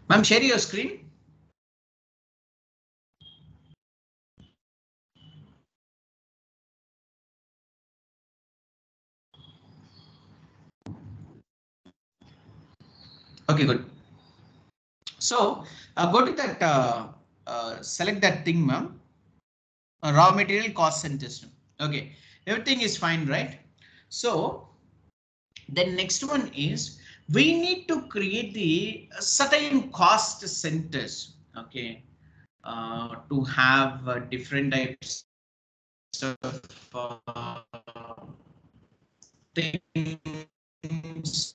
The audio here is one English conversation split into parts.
Ma'am, share your screen. Okay, good. So go to that, select that thing, ma'am. Raw material cost centers. Okay, everything is fine, right? So then next one is we need to create the certain cost centers. Okay, to have different types of things.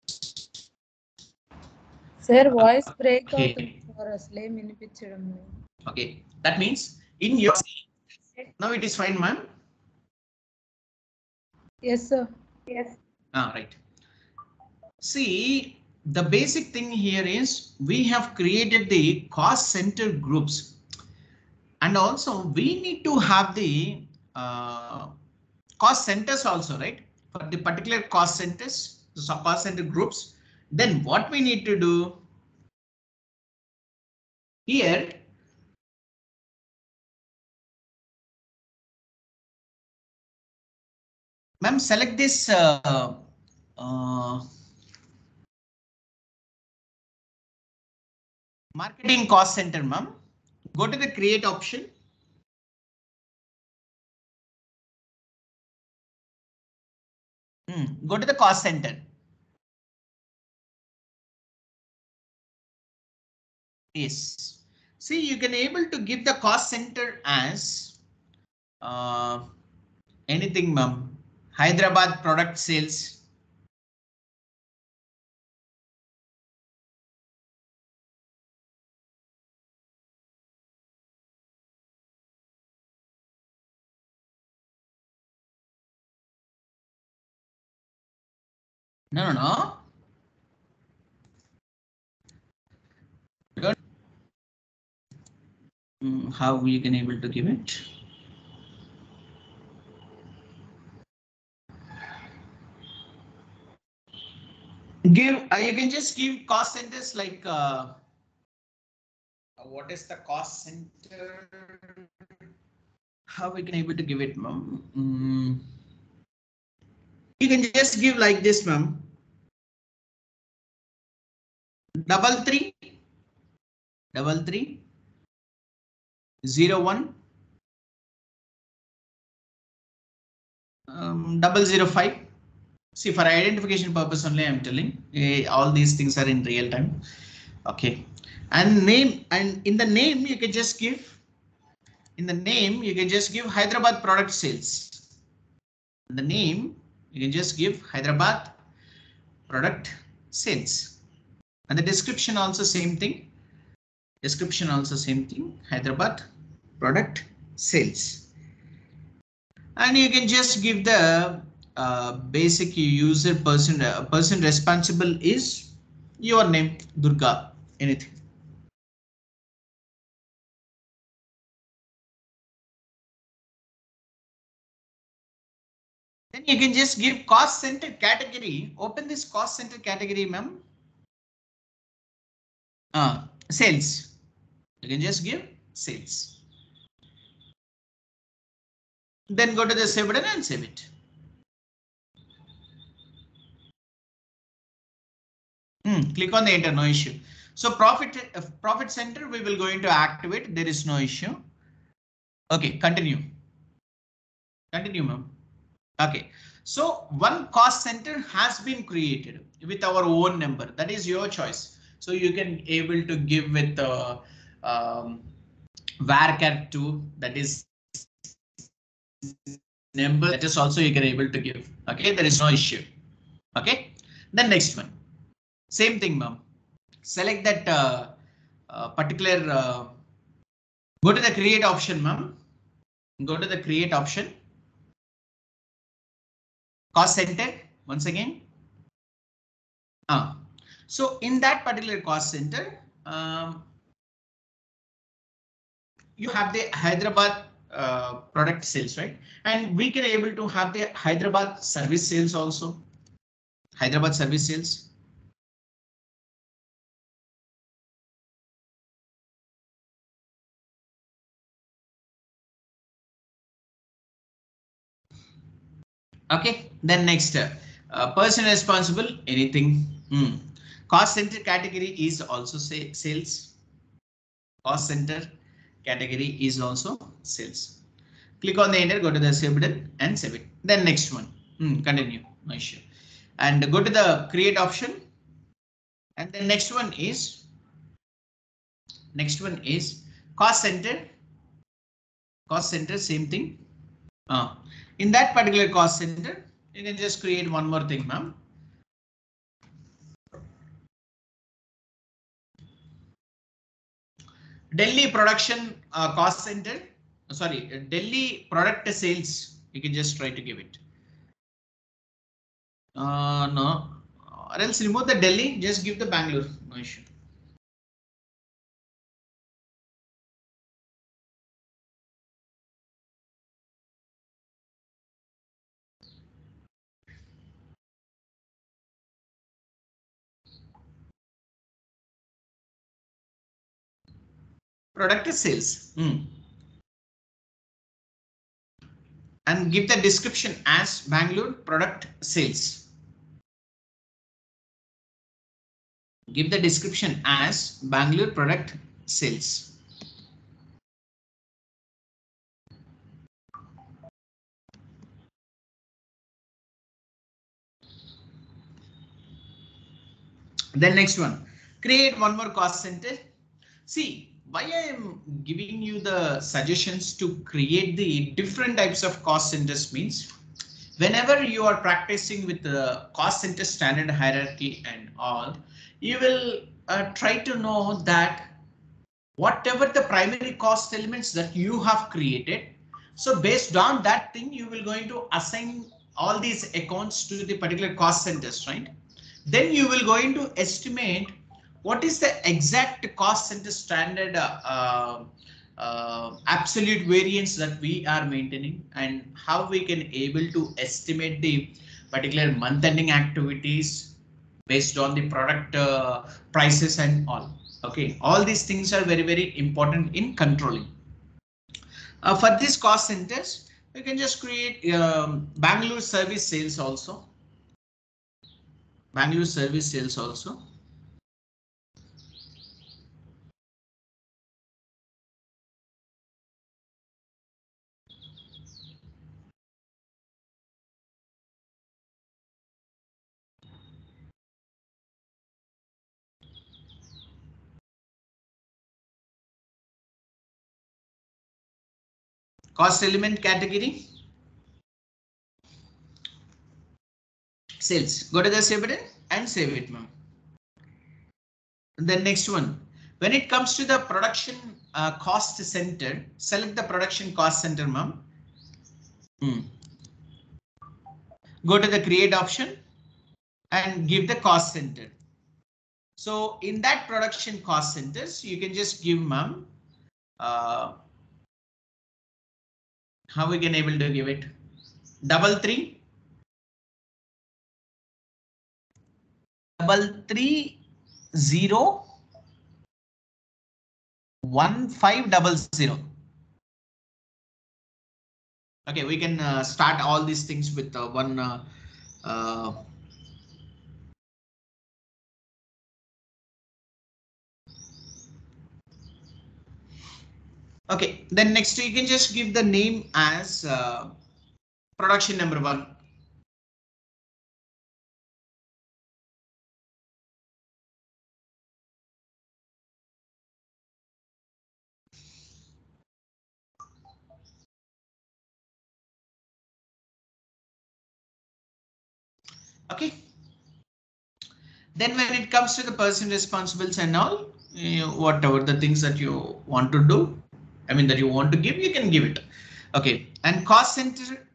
Sir, voice break అవుతుంది Okay. Sir అసలే వినిపించడం లేదు. Okay, that means in your now it is fine, ma'am. Yes, sir. Yes. Right. See, the basic thing here is we have created the cost center groups, and also we need to have the cost centers also, right? For the particular cost centers, the cost center groups. Then what we need to do here, ma'am, select this marketing cost center, ma'am. Go to the create option. Go to the cost center. Yes. See, you can able to give the cost center as anything, ma'am. Hyderabad product sales. No, no, no. How you can able to give it? Give, you can just give cost centers like what is the cost center? How we can able to give it, ma'am? You can just give like this, ma'am. 333301 005. See, for identification purpose only, I'm telling all these things are in real time. Okay, and name, and in the name you can just give, in the name you can just give Hyderabad product sales. In the name you can just give Hyderabad product sales, and the description also same thing. Description also same thing, Hyderabad product sales. And you can just give the basic user person responsible is your name, Durga, anything. Then you can just give cost center category. Open this cost center category, ma'am. Sales. You can just give sales. Then go to the save button and save it. Click on the enter, no issue. So profit center we will going to activate. There is no issue. Okay, continue. Continue, ma'am. Okay, so one cost center has been created with our own number. That is your choice. So you can able to give with varchar 2, that is number, that is also you can able to give. Okay, there is no issue. Okay, then next one, same thing, ma'am. Select that particular, go to the create option, ma'am. Go to the create option. Cost center once again. So in that particular cost center, you have the Hyderabad product sales, right? And we can able to have the Hyderabad service sales also. Hyderabad service sales. Okay, then next, person responsible, anything. Cost center category is also say sales. Cost center category is also sales. Click on the enter, go to the save button and save it. Then next one, continue, no issue. And go to the create option. And the next one is cost center. Cost center, same thing. In that particular cost center, you can just create one more thing, ma'am. Delhi production cost center. Sorry, Delhi product sales. You can just try to give it. No, or else remove the Delhi. Just give the Bangalore. No issue. Product sales. And give the description as Bangalore product sales. Give the description as Bangalore product sales. Then next one, create one more cost center. See, why I am giving you the suggestions to create the different types of cost centers means whenever you are practicing with the cost center standard hierarchy and all, you will try to know that whatever the primary cost elements that you have created. So based on that thing, you will going to assign all these accounts to the particular cost centers, right? Then you will going to estimate what is the exact cost center standard absolute variance that we are maintaining and how we can able to estimate the particular month ending activities based on the product prices and all. Okay, all these things are very, very important in controlling. For these cost centers, you can just create Bangalore service sales also. Bangalore service sales also. Cost element category. Sales. Go to the save button and save it, ma'am. The next one, when it comes to the production cost center, select the production cost center, ma'am. Go to the create option and give the cost center. So in that production cost centers, you can just give, ma'am, how we can able to give it 3301500. Okay, we can start all these things with one. Okay, then next you can just give the name as production number 1. Okay. Then when it comes to the person responsibles and all, whatever the things that you want to do, I mean that you want to give, you can give it. Okay, and cost center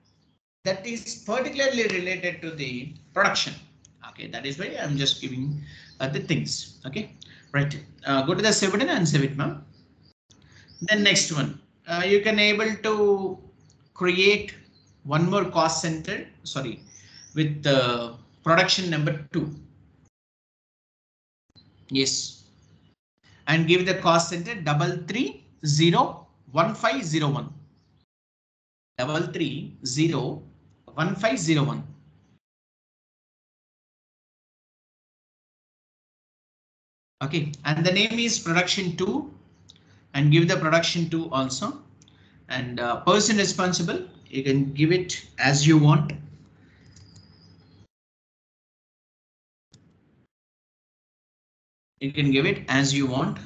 that is particularly related to the production. Okay, that is why I'm just giving the things. Okay, right. Go to the save button and save it, ma'am. Then next one, you can able to create one more cost center. Sorry, with the production number 2. Yes, and give the cost center 3301501. 3301501. 1501. Okay, and the name is production 2 and give the production 2 also. And person responsible, you can give it as you want. You can give it as you want.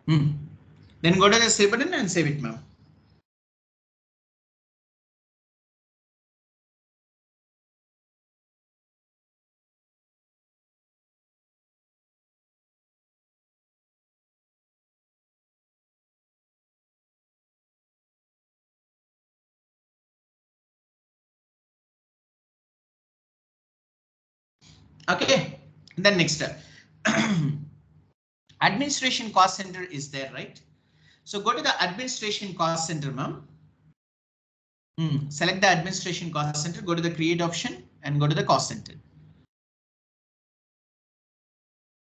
Then go to the save button and save it, ma'am. Okay, then next step. Administration cost center is there, right? So go to the administration cost center, ma'am. Select the administration cost center, go to the create option and go to the cost center.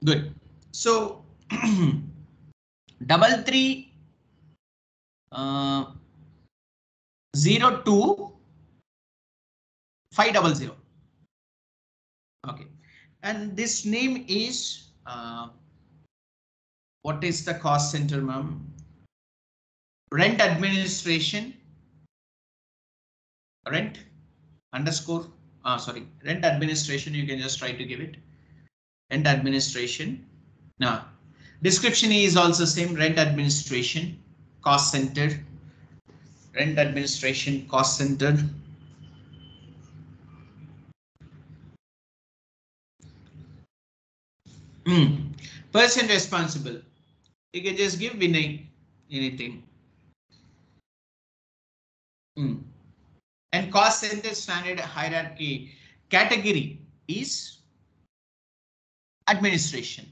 Good. So 3302 500. Okay, and this name is what is the cost center, ma'am? Rent administration. Rent underscore. Sorry, rent administration. You can just try to give it. Rent administration. Now, description is also same. Rent administration cost center. Rent administration cost center. Person responsible. You can just give Vinay anything. And cost center standard hierarchy category is administration.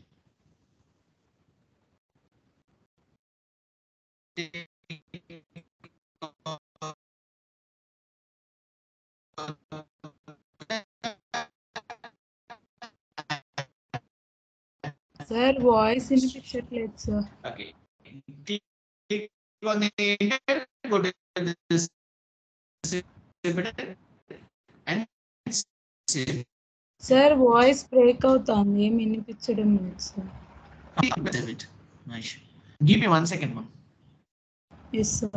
Sir, voice వినిపించట్లేదు sir. Okay. Click on the enter, go to this and Sir, voice break అవుతుంది, ఏం వినిపించడం లేదు sir. save it. Nice. Give me 1 second, ma'am. Yes sir.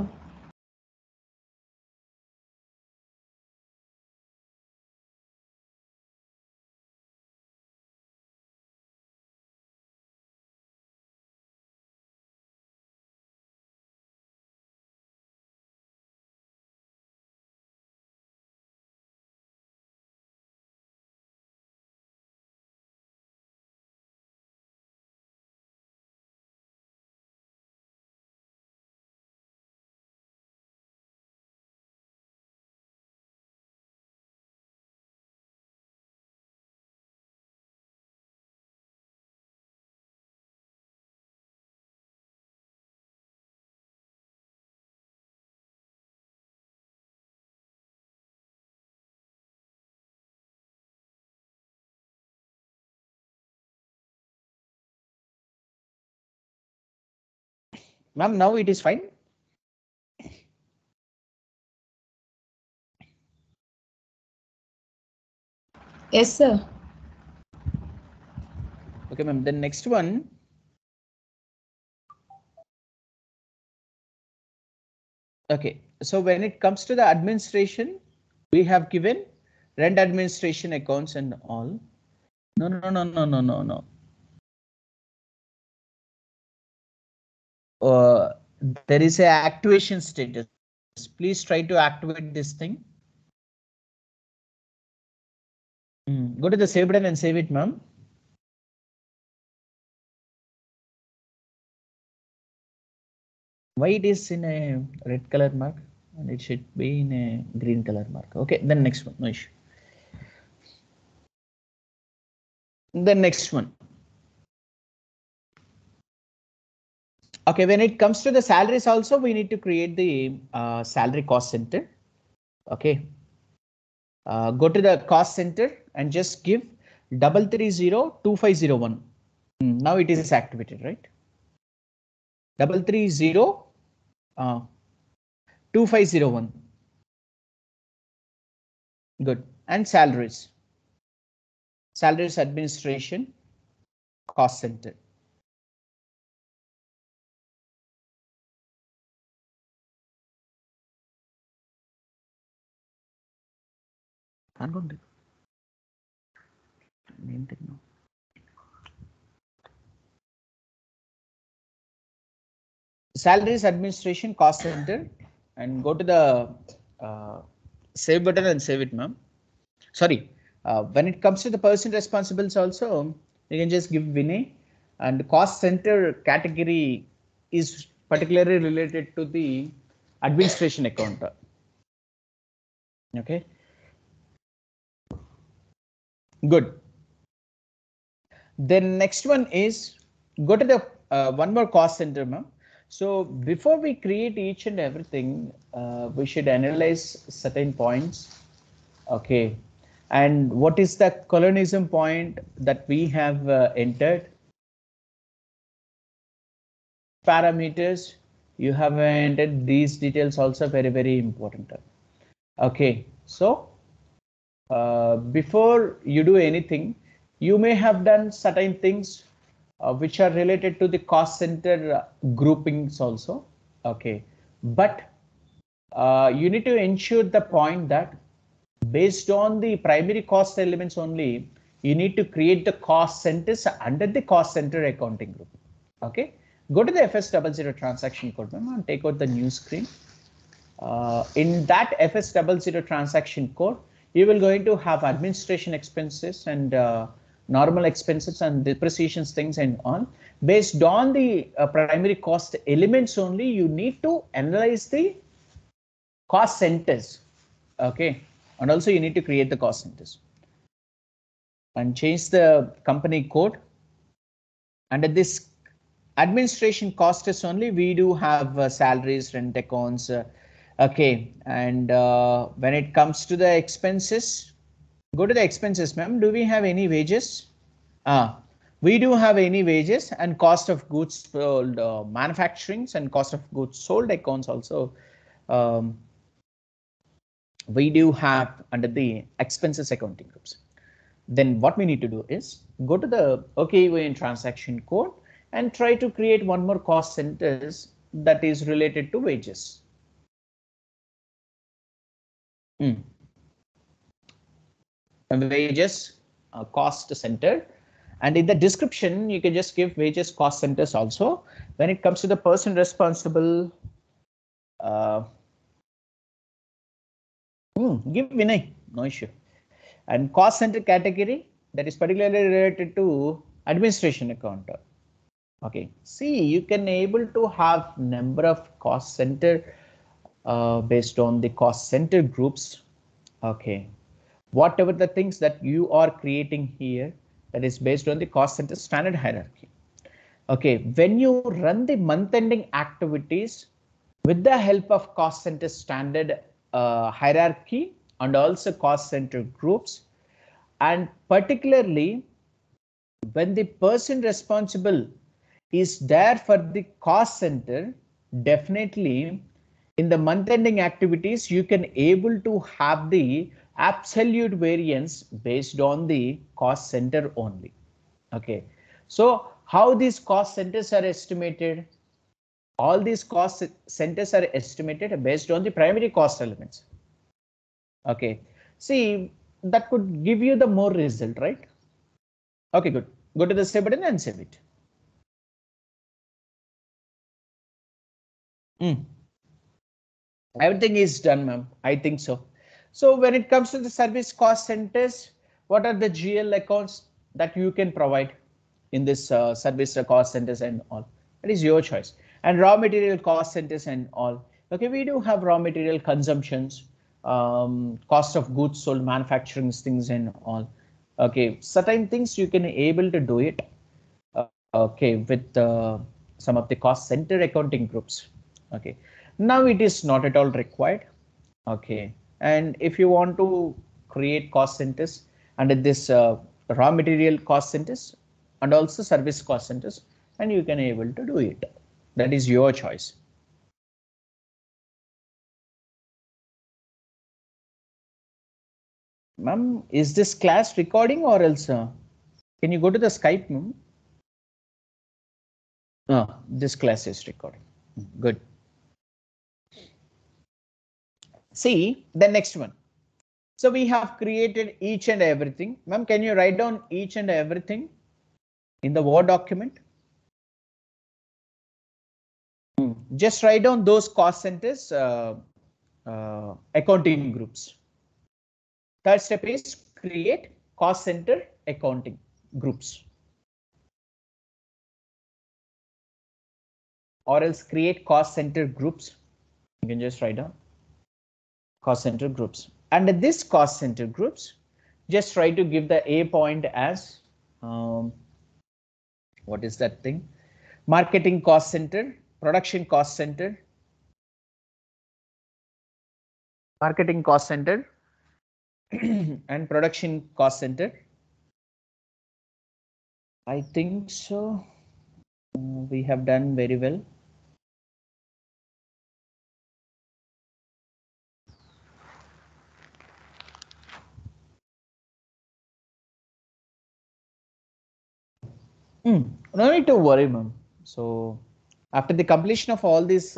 Ma'am, now it is fine. Yes sir. Okay, ma'am. Then next one. Okay, so when it comes to the administration, we have given rent administration accounts and all. No. There is a activation status. Please try to activate this thing. Go to the save button and save it, ma'am. Why it is in a red color mark and it should be in a green color mark? Okay, then next one, no issue. The next one. Okay, when it comes to the salaries also, we need to create the salary cost center. Okay. Go to the cost center and just give 3302501. Now it is activated, right? 330 2501. Good. And salaries. Salaries administration cost center. Salaries administration cost center, and go to the save button and save it, ma'am. Sorry, when it comes to the person responsibles also, you can just give Vinay, and cost center category is particularly related to the administration account. Okay, good. Then next one is go to the one more cost center, ma'am. So before we create each and everything, we should analyze certain points. Okay, and what is the colonism point that we have entered? Parameters you have entered, these details also very important. Okay, so before you do anything, you may have done certain things which are related to the cost center groupings also. Okay, but you need to ensure the point that based on the primary cost elements only, you need to create the cost centers under the cost center accounting group. Okay, go to the FS00 transaction code, and take out the new screen. In that FS00 transaction code, you will going to have administration expenses and normal expenses and depreciations things and all. Based on the primary cost elements only, you need to analyze the cost centers. Okay, and also you need to create the cost centers and change the company code. Under this administration costs only, we do have salaries, rent accounts. Okay, and when it comes to the expenses, go to the expenses, ma'am. Do we have any wages? We do have any wages and cost of goods sold, manufacturings and cost of goods sold accounts also. We do have under the expenses accounting groups. Then what we need to do is go to the OKEON transaction code and try to create one more cost centers that is related to wages. Wages cost center, and in the description you can just give wages cost centers also. When it comes to the person responsible, give Vinay, no issue. And cost center category, that is particularly related to administration account. Okay, see, you can able to have number of cost center based on the cost center groups. Okay, whatever the things that you are creating here, that is based on the cost center standard hierarchy. Okay, when you run the month ending activities with the help of cost center standard hierarchy and also cost center groups, and particularly when the person responsible is there for the cost center, definitely in the month ending activities, you can able to have the absolute variance based on the cost center only. Okay, so how these cost centers are estimated? All these cost centers are estimated based on the primary cost elements. Okay, see, that could give you the more result, right? Okay, good. Go to the save button and save it. Everything is done, ma'am. I think so. So when it comes to the service cost centers, what are the GL accounts that you can provide in this service cost centers and all? That is your choice. And raw material cost centers and all. Okay, we do have raw material consumptions, cost of goods sold, manufacturing things and all. Okay, certain things you can able to do it. Okay, with some of the cost center accounting groups. Okay, now it is not at all required. Okay, and if you want to create cost centers under this raw material cost centers and also service cost centers, and you can able to do it. That is your choice. Ma'am, is this class recording or else? Can you go to the Skype, ma'am? This class is recording. Good. See the next one. So we have created each and everything. Ma'am, can you write down each and everything in the Word document? Just write down those cost centers, accounting groups. Third step is create cost center accounting groups. Or else create cost center groups. You can just write down cost center groups. Under this cost center groups, just try to give the A point as what is that thing? Marketing cost center, production cost center, marketing cost center, and production cost center. I think so. We have done very well. No need to worry, ma'am. So after the completion of all these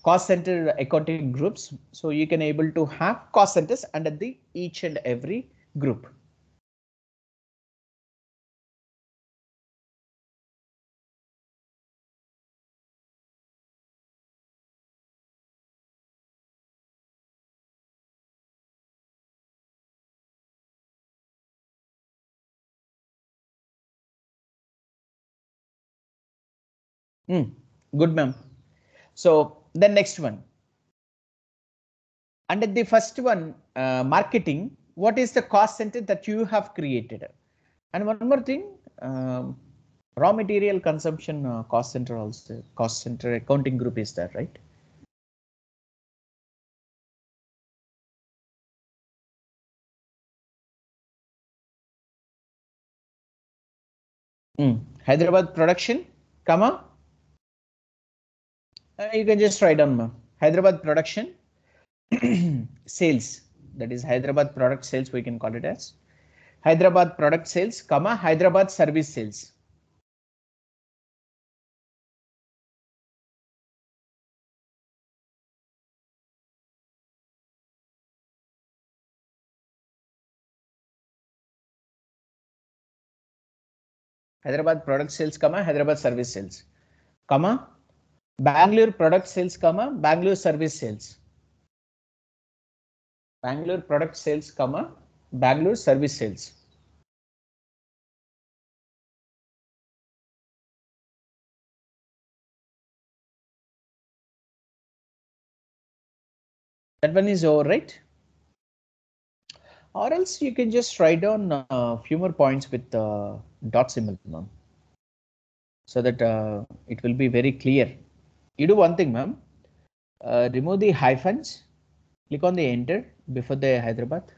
cost center accounting groups, so you can able to have cost centers under the each and every group. Good, ma'am. So the next one. Under the first one, marketing, what is the cost center that you have created? And one more thing, raw material consumption cost center also, cost center accounting group is there, right? Hyderabad production, comma. You can just write down Hyderabad production sales. That is Hyderabad product sales. We can call it as Hyderabad product sales, comma Hyderabad service sales. Hyderabad product sales, comma Hyderabad service sales, comma Bangalore product sales, comma Bangalore service sales. Bangalore product sales, comma Bangalore service sales. That one is over, right? Or else you can just write down a few more points with dot symbol, ma'am, so that it will be very clear. You do one thing, ma'am. Remove the hyphens. Click on the enter before the Hyderabad.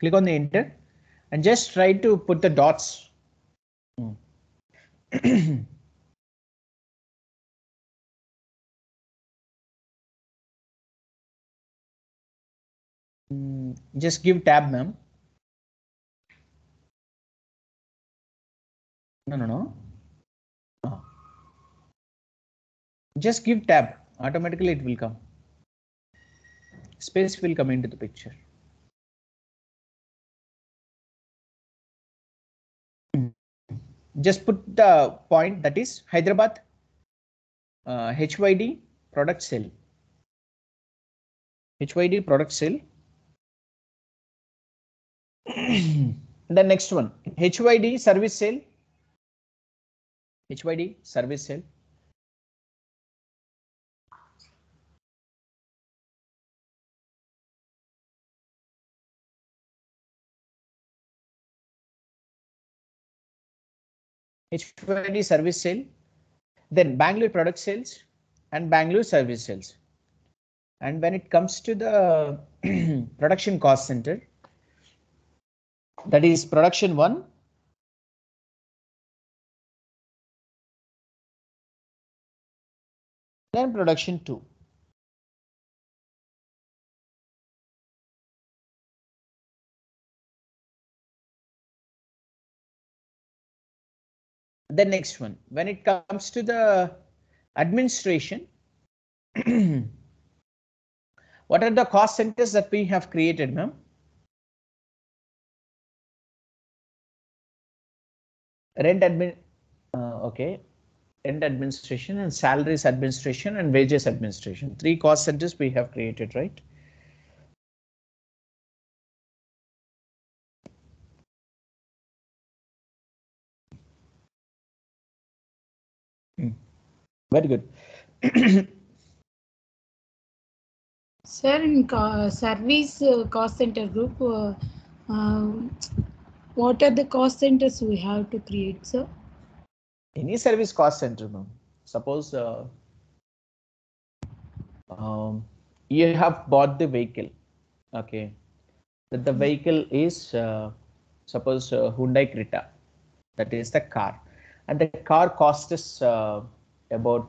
Click on the enter and just try to put the dots. Just give tab, ma'am. No. Just give tab. Automatically it will come. Space will come into the picture. Just put the point that is Hyderabad HYD product sale. HYD product sale. The next one, HYD service sale. HYD service sale. HYD service sale. Then Bangalore product sales and Bangalore service sales. And when it comes to the production cost center, That is production 1. Then production 2. The next one, when it comes to the administration, what are the cost centers that we have created, ma'am? Rent admin, okay. Rent administration and salaries administration and wages administration. 3 cost centers we have created, right? Very good. Sir, in service cost center group, what are the cost centers we have to create, sir? Any service cost center, ma'am. Suppose you have bought the vehicle, okay. That the vehicle is suppose Hyundai Creta, that is the car, and the car cost is about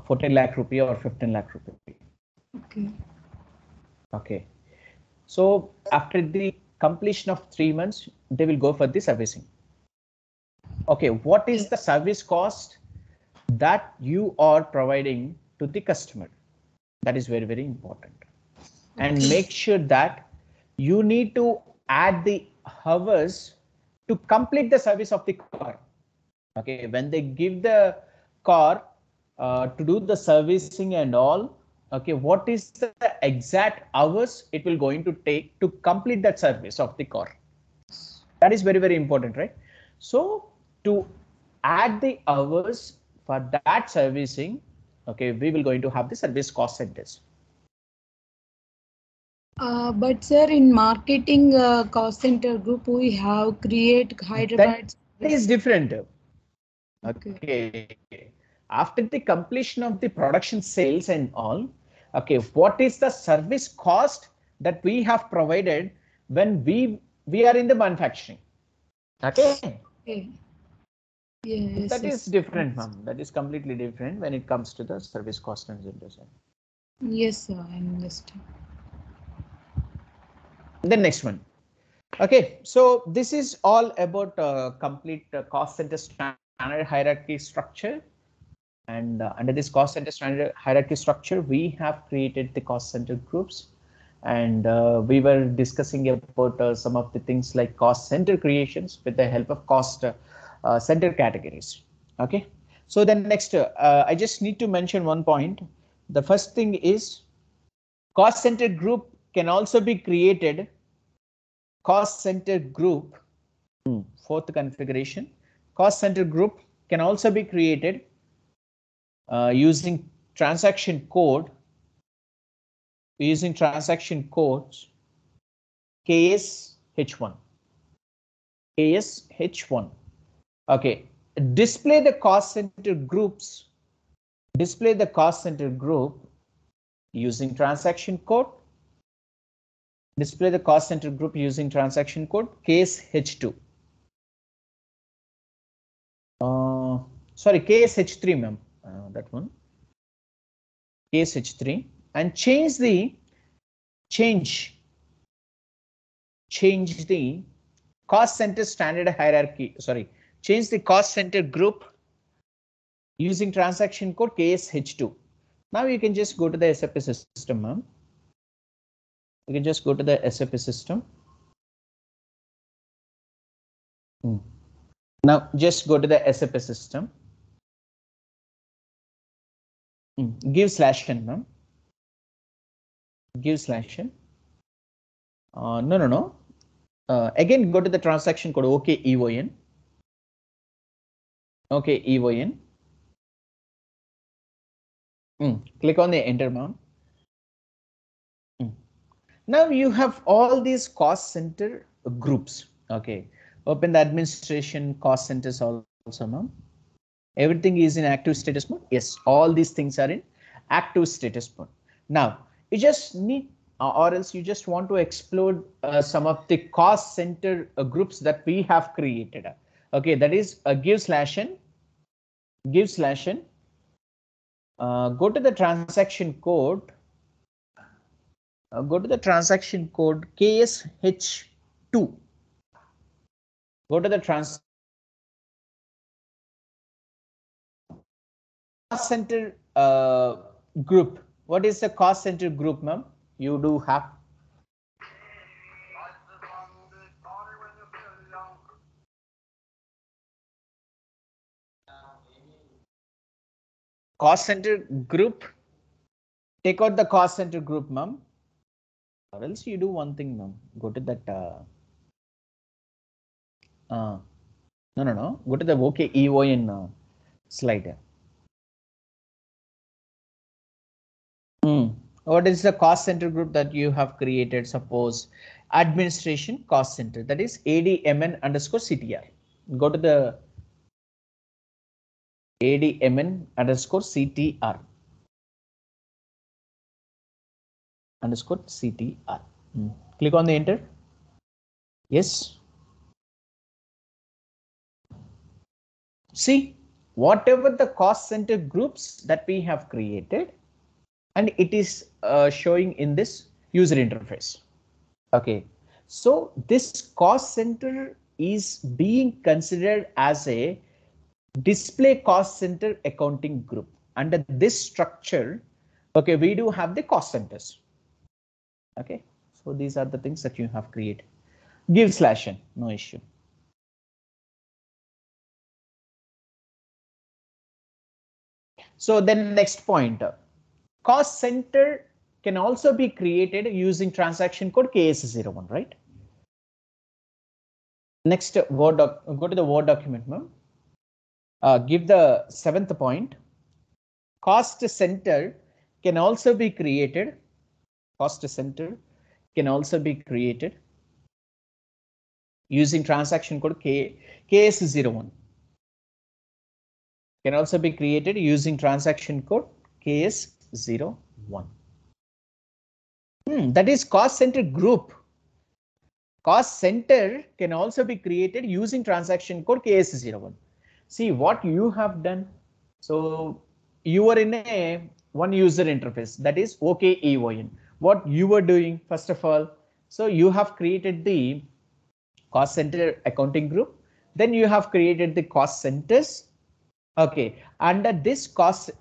14 lakh rupee or 15 lakh rupee. Okay. Okay. So after the completion of 3 months, they will go for the servicing. Okay, what is the service cost that you are providing to the customer? That is very, very important. And make sure that you need to add the hours to complete the service of the car. Okay, when they give the car to do the servicing and all, okay, what is the exact hours it will going to take to complete that service of the car? That is very, very important, right? So to add the hours for that servicing, okay, we will going to have the service cost centers. But sir, in marketing cost center group, we have create Hyderabad. That is different. Okay. After the completion of the production sales and all, okay, what is the service cost that we have provided when we are in the manufacturing? Okay. Okay. Yes. That is different, ma'am. That is completely different when it comes to the service cost and generation. Yes, sir, I understand. The next one. Okay, so this is all about complete cost center standard hierarchy structure. And under this cost center standard hierarchy structure, we have created the cost center groups. And we were discussing about some of the things like cost center creations with the help of cost center categories. Okay, so then next, I just need to mention one point. The first thing is cost center group can also be created. Cost center group, fourth configuration, cost center group can also be created using transaction code, codes KSH1. KSH1. Okay, display the cost center groups. Display the cost center group using transaction code. Display the cost center group using transaction code KSH2. Sorry, KSH3, ma'am. That one. KSH3, and change the cost center standard hierarchy. Sorry, change the cost center group using transaction code KSH2. Now you can just go to the SAP system, ma'am. You can just go to the SAP system. Now just go to the SAP system. Give /n, ma'am. Give /n. No. Again, go to the transaction code OKEON. OKEON. Click on the enter, ma'am. Now you have all these cost center groups. Okay, open the administration cost centers also, ma'am. Everything is in active status mode. Yes, all these things are in active status mode. Now you just need or else you just want to explore some of the cost center groups that we have created. Okay, that is give/n. Go to the transaction code. Go to the transaction code KSH2. Go to the cost center group. What is the cost center group, ma'am? You do have. Cost center group. Take out the cost center group, ma'am. Or else you do one thing, ma'am. Go to that. No. Go to the OKEON slide. What is the cost center group that you have created? Suppose administration cost center, that is ADMN_CTR. Go to the ADMN_CTR. _CTR. Click on the enter. Yes. See, whatever the cost center groups that we have created, and it is showing in this user interface. Okay, so this cost center is being considered as a display cost center accounting group. Under this structure, okay, we do have the cost centers. Okay, so these are the things that you have created. Give/n, no issue. So then next point, cost center can also be created using transaction code KS01, right? Next, go to the Word document, ma'am. Give the 7th point. Cost center can also be created. Cost center can also be created using transaction code KS01. Can also be created using transaction code KS01. That is cost center group. Cost center can also be created using transaction code KS01. See what you have done. So you are in a one user interface, that is OKEON. What you were doing, first of all, so you have created the cost center accounting group. Then you have created the cost centers. Okay, under this cost,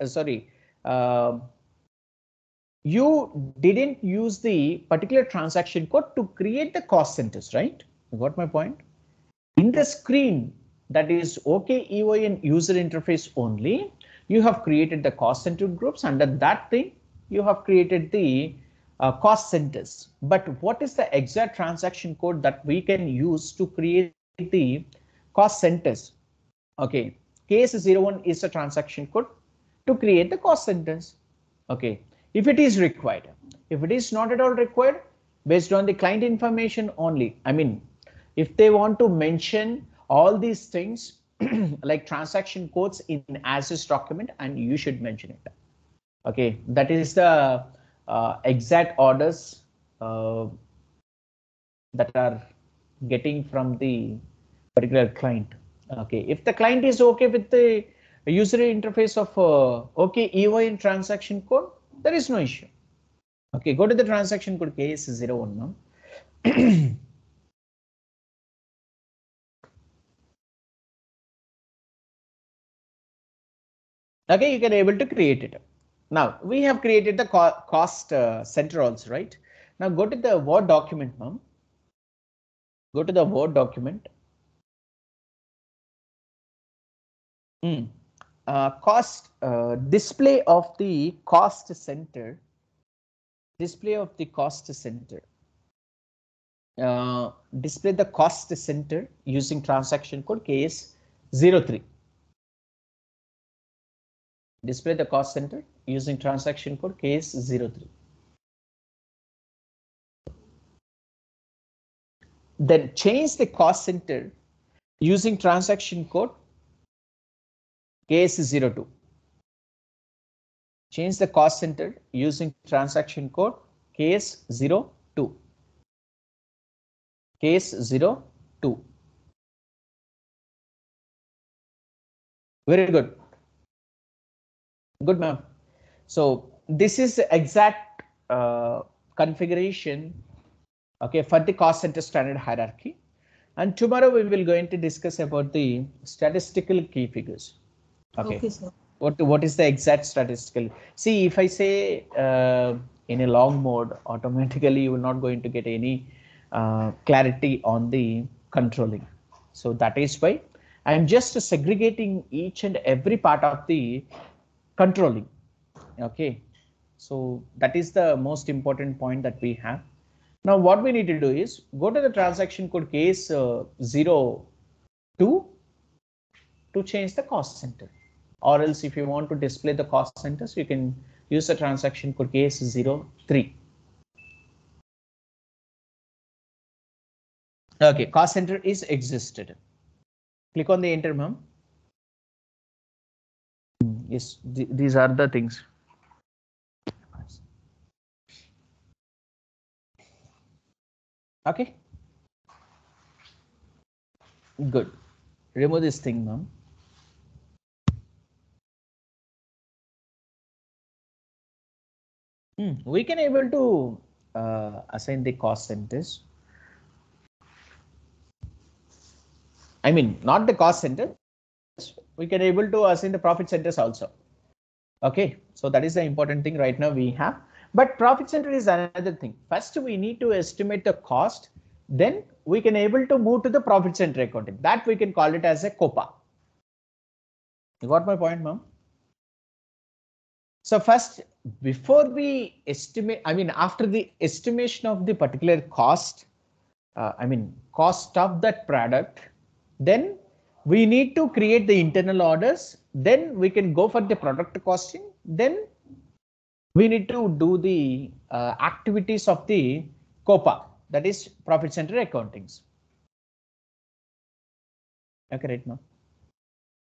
you didn't use the particular transaction code to create the cost centers, right? You got my point? In the screen, that is OKEON user interface only, you have created the cost center groups. Under that thing, you have created the cost centers. But what is the exact transaction code that we can use to create the cost centers? Okay, KS01 is a transaction code to create the cost centers. Okay, if it is required. If it is not at all required, based on the client information only, I mean, if they want to mention all these things like transaction codes in as-is document, and you should mention it. Okay, that is the exact orders that are getting from the particular client. Okay, if the client is okay with the user interface of OKEON transaction code, there is no issue. Okay, go to the transaction code KS01 now. Okay, you can able to create it. Now we have created the cost center also, right? Now go to the Word document, ma'am. Go to the Word document. Cost display of the cost center. Display of the cost center. Display the cost center using transaction code KS03. Display the cost center using transaction code KS03. Then change the cost center using transaction code KS02. Change the cost center using transaction code case 0, 2. Case 0, 2. Very good. Good, ma'am. So this is the exact configuration, okay, for the cost center standard hierarchy. And tomorrow we will going to discuss about the statistical key figures. Okay, sir. What is the exact statistical? See, if I say in a long mode, automatically you will not going to get any clarity on the controlling. So that is why I am just segregating each and every part of the controlling. Okay, so that is the most important point that we have. Now what we need to do is go to the transaction code case 02 to change the cost center, or else if you want to display the cost centers, you can use the transaction code case 03. Okay, cost center is existed. Click on the enter, ma'am. Yes, these are the things. Okay, good. Remove this thing, ma'am. We can able to assign the cost centers. I mean, not the cost center. We can able to assign the profit centers also. Okay, so that is the important thing right now we have. But profit center is another thing. First, we need to estimate the cost. Then we can able to move to the profit center accounting. That we can call it as a COPA. You got my point, ma'am? So first, before we estimate, I mean, after the estimation of the particular cost, cost of that product, then we need to create the internal orders. Then we can go for the product costing. Then we need to do the activities of the COPA, that is profit center accountings. Okay, right now.